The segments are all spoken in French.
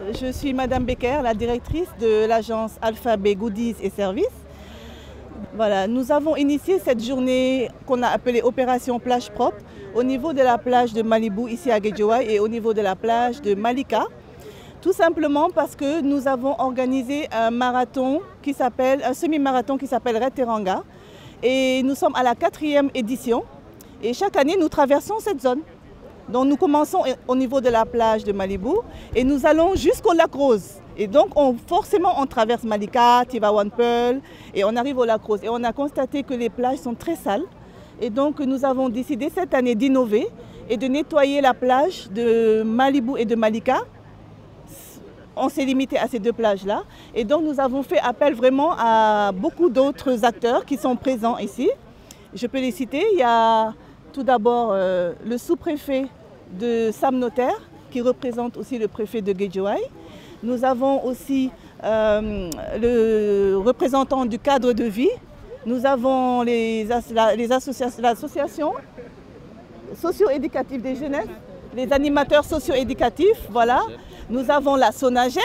Je suis Madame Becker, la directrice de l'agence Alphabet Goodies et Services. Voilà, nous avons initié cette journée qu'on a appelée Opération Plage Propre au niveau de la plage de Malibu ici à Guédiawaye et au niveau de la plage de Malika. Tout simplement parce que nous avons organisé un semi-marathon qui s'appelle Red Teranga. Et nous sommes à la 4e édition. Et chaque année, nous traversons cette zone. Donc nous commençons au niveau de la plage de Malibu et nous allons jusqu'au lac Rose. Et donc forcément on traverse Malika, Tivaouane Peulh et on arrive au lac Rose. Et on a constaté que les plages sont très sales. Et donc nous avons décidé cette année d'innover et de nettoyer la plage de Malibu et de Malika. On s'est limité à ces deux plages-là. Et donc nous avons fait appel vraiment à beaucoup d'autres acteurs qui sont présents ici. Je peux les citer. Il y a tout d'abord le sous-préfet de Sam Notaire, qui représente aussi le préfet de Guédiawaye. Nous avons aussi le représentant du cadre de vie. Nous avons l'association socio-éducative des jeunesses, les animateurs socio-éducatifs, voilà. Nous avons la Sonaged.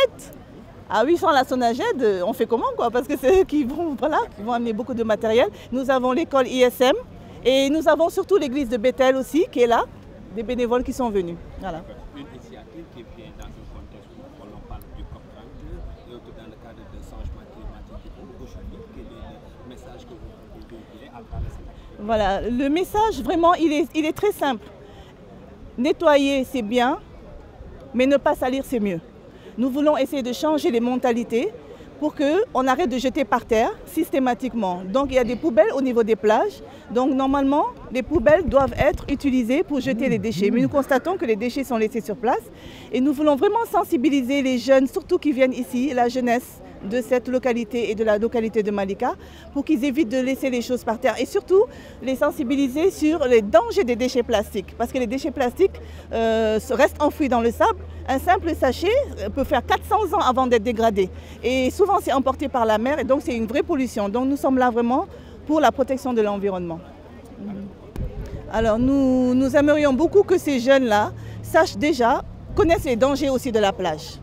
Ah oui, sans la Sonaged, on fait comment quoi? Parce que c'est eux qui vont amener beaucoup de matériel. Nous avons l'école ISM. Et nous avons surtout l'église de Bethel aussi qui est là, des bénévoles qui sont venus. Voilà. Une initiative qui vient dans un contexte où on parle du COP30 et dans le cadre de changement climatique. Aujourd'hui, quel est le message que vous pouvez véhiculer à travers cette activité? Voilà, le message vraiment, il est très simple. Nettoyer, c'est bien, mais ne pas salir, c'est mieux. Nous voulons essayer de changer les mentalités pour qu'on arrête de jeter par terre systématiquement. Donc il y a des poubelles au niveau des plages. Donc normalement, les poubelles doivent être utilisées pour jeter les déchets. Mais nous constatons que les déchets sont laissés sur place. Et nous voulons vraiment sensibiliser les jeunes, surtout qui viennent ici, la jeunesse de cette localité et de la localité de Malika, pour qu'ils évitent de laisser les choses par terre. Et surtout, les sensibiliser sur les dangers des déchets plastiques. Parce que les déchets plastiques restent enfouis dans le sable. Un simple sachet peut faire 400 ans avant d'être dégradé. Et souvent, c'est emporté par la mer et donc c'est une vraie pollution. Donc nous sommes là vraiment pour la protection de l'environnement. Alors nous aimerions beaucoup que ces jeunes-là connaissent les dangers aussi de la plage.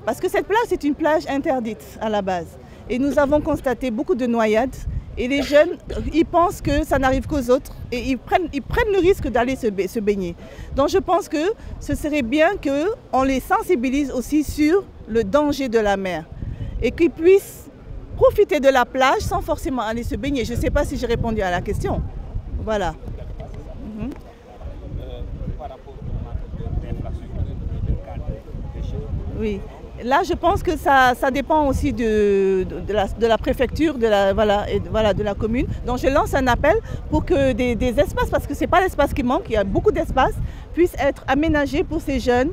Parce que cette plage, c'est une plage interdite à la base. Et nous avons constaté beaucoup de noyades. Et les jeunes, ils pensent que ça n'arrive qu'aux autres. Et ils prennent le risque d'aller se baigner. Donc je pense que ce serait bien qu'on les sensibilise aussi sur le danger de la mer. Et qu'ils puissent profiter de la plage sans forcément aller se baigner. Je ne sais pas si j'ai répondu à la question. Voilà. Par rapport au infrastructure de cadre des déchets. Oui. Là, je pense que ça dépend aussi de la préfecture, de la commune. Donc, je lance un appel pour que des espaces, parce que ce n'est pas l'espace qui manque, il y a beaucoup d'espaces, puissent être aménagés pour ces jeunes.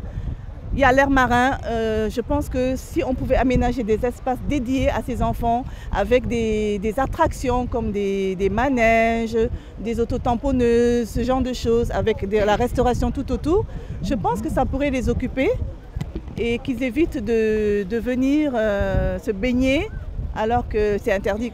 Il y a l'air marin. Je pense que si on pouvait aménager des espaces dédiés à ces enfants, avec des attractions comme des manèges, des autotamponneuses, ce genre de choses, avec la restauration tout autour, je pense que ça pourrait les occuper. Et qu'ils évitent de venir se baigner alors que c'est interdit.